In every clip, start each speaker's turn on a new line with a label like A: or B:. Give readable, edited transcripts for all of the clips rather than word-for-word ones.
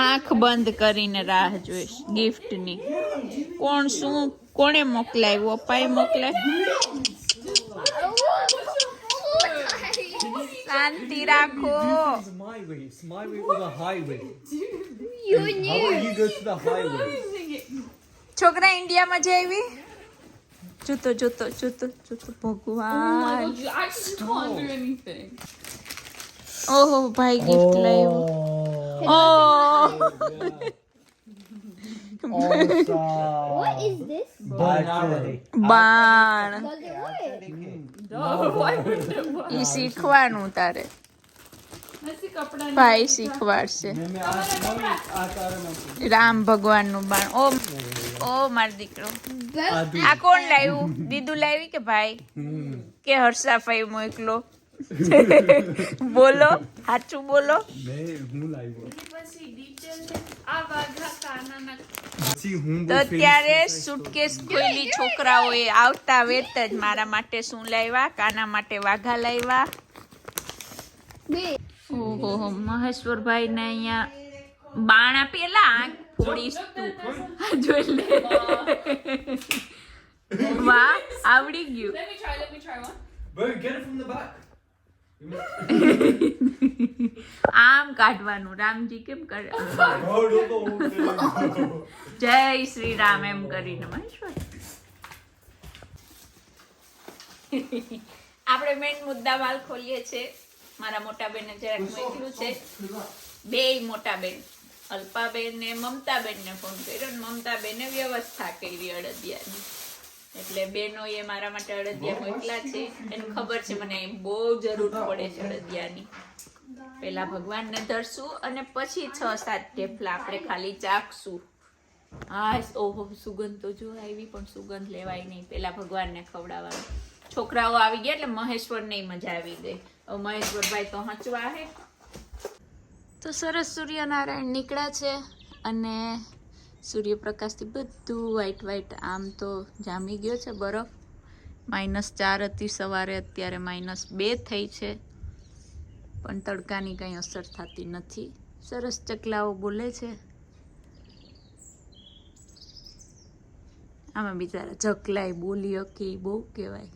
A: આંખ બંધ કરીને રાહ જોઈશ ગિફ્ટની. કોણ શું કોણે મોકલાવ્યું? પપ્પાએ મોકલાવ્યું. શાંતિ રાખો.
B: My way or the highway?
C: You
B: How
C: knew.
B: about you go to the highway?
A: છોકરા ઇન્ડિયામાં જઈ આવી. જોતો ભગવાન.
D: You actually can't do anything.
A: ઓહો ભાઈ ગિફ્ટ લાવ્યો.
C: What is this?
A: બાણ.
C: Does it work?
D: No, why wouldn't it work?
A: ઈ શીખવાનું તારે.
D: Let's see કપડા
A: ભાઈ શીખવાડશે. રામ ભગવાનનું બાણ. ઓ માર દીકરો. આ કોણ લાવ્યું? દીદુ લાવી કે ભાઈ કે હર્ષાભાઈ મોકલો? બોલો, સાચું બોલો. તો ત્યારે સુટકેસ ખોલી છોકરાઓએ આવતા વેત જ મારા માટે શું લાવ્યા? કાના માટે વાઘા લાવ્યા. ઓહો મહેશ્વરભાઈ ને અહીંયા બાણ આપેલા. આંખ ફોડીશ તું. જોઈ લે. વાહ આવડી ગયું.
D: Let me try one.
B: Bro, get it from the back.
A: આમ કાઢવાનું. રામજી કેમ કરે? જય શ્રી રામ એમ કરીને મહેશ્વર. આપણે મેન મુદ્દા માલ ખોલીએ છે. મારા મોટા બેને જરાક મોકલ્યું છે. બેય મોટા બેન અલ્પાબેન ને મમતાબેન ને ફોન કર્યો. મમતાબેને વ્યવસ્થા કરી અડદિયાની. એટલે બેનોએ મારા માટે અડદિયા મોકલા છે. એને ખબર છે મને બહુ જરૂર પડે છે અડદિયાની. પેલા ભગવાનને ધરશું અને પછી 6-7 ઢેફલા આપણે ખાલી ચાખશું. હા ઓહો સુગંધ તો જો આવી, પણ સુગંધ લેવાય નહીં. પેલા ભગવાનને ખવડાવવાનું. છોકરાઓ આવી ગયા એટલે મહેશ્વર નહીં મજા આવી ગઈ. મહેશ્વરભાઈ તો હચવા હે. તો સરસ સૂર્યનારાયણ નીકળ્યા છે અને સૂર્યપ્રકાશથી બધું વ્હાઈટ આમ તો જામી ગયો છે બરફ. -4 હતી સવારે, અત્યારે -2 થઈ છે. પણ તડકાની કંઈ અસર થતી નથી. સરસ ચકલાઓ બોલે છે. આમાં બિચારા ચકલાય બોલી કે બહુ કહેવાય.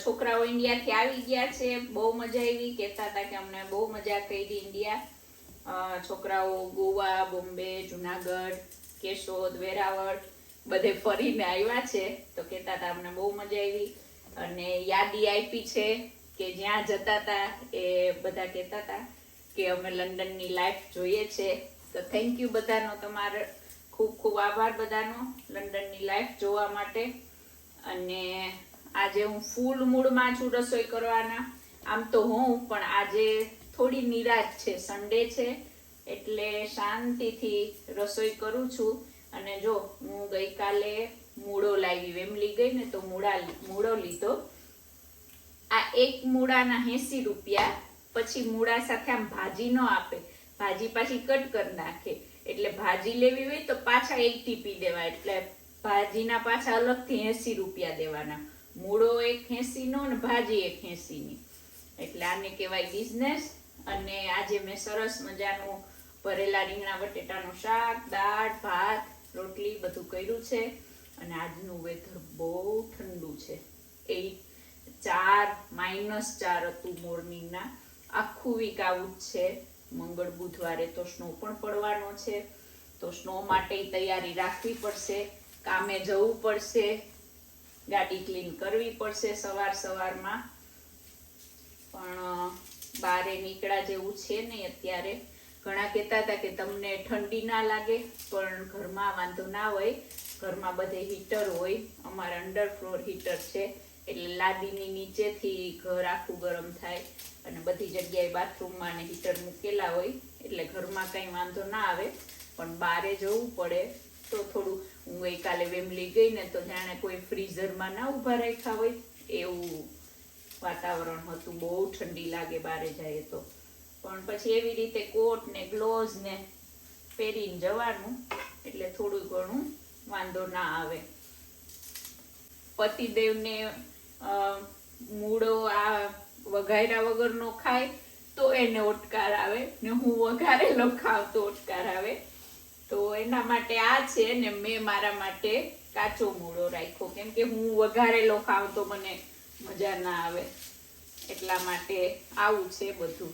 A: છોકરાઓ ઇન્ડિયાથી આવી ગયા છે. બહુ મજા આવી. કહેતા હતા કે અમને બહુ મજા કરી ઇન્ડિયા. છોકરાઓ ગોવા, બોમ્બે, જુનાગઢ, કેશોદ, વેરાવળ બધે ફરીને આવ્યા છે. તો કહેતા હતા અમને બહુ મજા આવી. અને યાદી આપી છે કે જ્યાં જતા હતા એ બધા કહેતા હતા કે અમે લંડનની લાઈફ જોઈએ છે. તો થેન્ક યુ બધાનો. તમારો ખૂબ ખૂબ આભાર બધાનો લંડનની લાઈફ જોવા માટે. અને આજે હું ફૂલ મૂડમાં છું રસોઈ કરવાના. આમ તો હું પણ આજે થોડી નિરાશ છે. સન્ડે છે એટલે શાંતિથી રસોઈ કરું છું. અને જો હું ગઈકાલે મૂળો લાવી, વેમલી ગઈ ને તો મૂળો લીધો. આ એક મૂળાના 80 રૂપિયા. પછી મૂળા સાથે આમ ભાજી ન આપે, ભાજી પાછી કટ કરી નાખે. એટલે ભાજી લેવી હોય તો પાછા 1 ટીપી દેવા. એટલે ભાજીના પાછા અલગથી 80 રૂપિયા દેવાના. મૂળો 1.80 નો ને ભાજી 1.80 ની. એટલે આને કહેવાય બિઝનેસ. અને આજે મેં સરસ મજાનું ભરેલા રીંગણા બટેટાનું શાક, દાળ, ભાત, રોટલી બધું કર્યું છે. અને આજનું વેધર બહુ ઠંડુ છે. -4 હતું મોર્નિંગના. આખું વીક આવું જ છે. મંગળ બુધવારે તો સ્નો પણ પડવાનો છે. તો સ્નો માટે તૈયારી રાખવી પડશે. કામે જવું પડશે. ગાડી ક્લીન કરવી પડશે સવારમાં. પણ બારે નીકળ્યા જેવું છે નહીં અત્યારે. ઘણા કહેતા હતા કે તમને ઠંડી ના લાગે, પણ ઘરમાં વાંધો ના હોય. ઘરમાં બધે હીટર હોય. અમારા અંડર ફ્લોર હીટર છે એટલે લાદીની નીચેથી ઘર આખું ગરમ થાય. અને બધી જગ્યાએ બાથરૂમમાં ને હીટર મૂકેલા હોય એટલે ઘરમાં કંઈ વાંધો ના આવે. પણ બારે જવું પડે તો થોડું. હું ગઈકાલે વેમલી ગઈ ને તો જાણે કોઈ ફ્રીઝરમાં ના ઊભા રાખ્યા હોય એવું વાતાવરણ હતું. બહુ ઠંડી લાગે બારે જાય તો. પણ પછી એવી રીતે કોટ ને ગ્લોવ્સ ને પહેરીને જવાનું એટલે થોડું ઘણું વાંધો ના આવે. પતિદેવને મૂળો આ વઘાર્યા વગરનો ખાય તો એને ઓટકાર આવે ને હું વઘારેલો ખાવ તો ઓટકાર આવે. તો એના માટે આ છે ને મેં મારા માટે કાચો મૂળો રાખ્યો કેમ કે હું વઘારેલો ખાવ તો મને મજા ના આવે એટલા માટે આવું છે બધું.